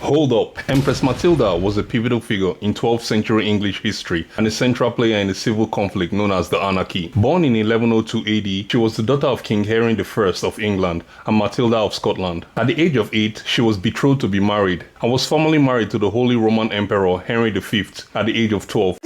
Hold up! Empress Matilda was a pivotal figure in 12th century English history and a central player in the civil conflict known as the Anarchy. Born in 1102 AD, she was the daughter of King Heir I of England and Matilda of Scotland. At the age of 8, she was betrothed to be married and was formally married to the Holy Roman Emperor Henry V at the age of 12.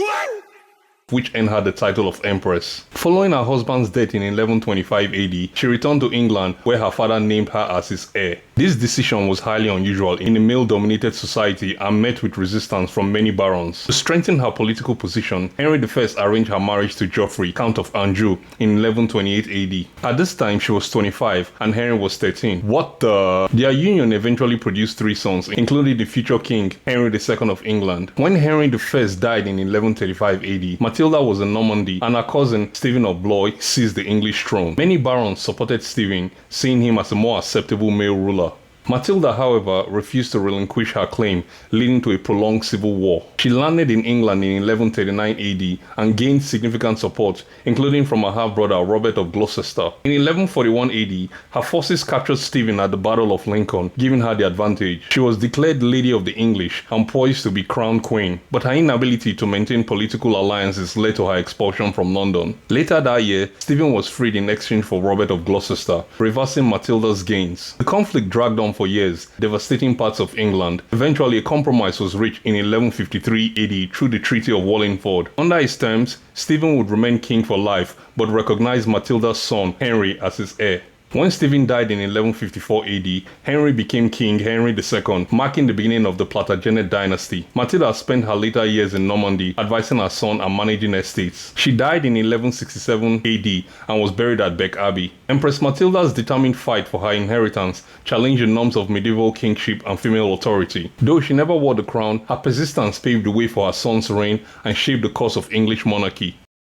Which earned her the title of Empress. Following her husband's death in 1125 AD, she returned to England where her father named her as his heir. This decision was highly unusual in a male-dominated society and met with resistance from many barons. To strengthen her political position, Henry I arranged her marriage to Geoffrey, Count of Anjou, in 1128 AD. At this time, she was 25 and Henry was 13. What the? Their union eventually produced 3 sons, including the future king, Henry II of England. When Henry I died in 1135 AD, Matilda was in Normandy and her cousin, Stephen of Blois, seized the English throne. Many barons supported Stephen, seeing him as a more acceptable male ruler. Matilda, however, refused to relinquish her claim, leading to a prolonged civil war. She landed in England in 1139 AD and gained significant support, including from her half-brother Robert of Gloucester. In 1141 AD, her forces captured Stephen at the Battle of Lincoln, giving her the advantage. She was declared Lady of the English and poised to be crowned queen, but her inability to maintain political alliances led to her expulsion from London. Later that year, Stephen was freed in exchange for Robert of Gloucester, reversing Matilda's gains. The conflict dragged on for years, devastating parts of England. Eventually, a compromise was reached in 1153 AD through the Treaty of Wallingford. Under its terms, Stephen would remain king for life, but recognized Matilda's son, Henry, as his heir. When Stephen died in 1154 AD, Henry became King Henry II, marking the beginning of the Plantagenet dynasty. Matilda spent her later years in Normandy, advising her son and managing estates. She died in 1167 AD and was buried at Bec Abbey. Empress Matilda's determined fight for her inheritance challenged the norms of medieval kingship and female authority. Though she never wore the crown, her persistence paved the way for her son's reign and shaped the course of English monarchy.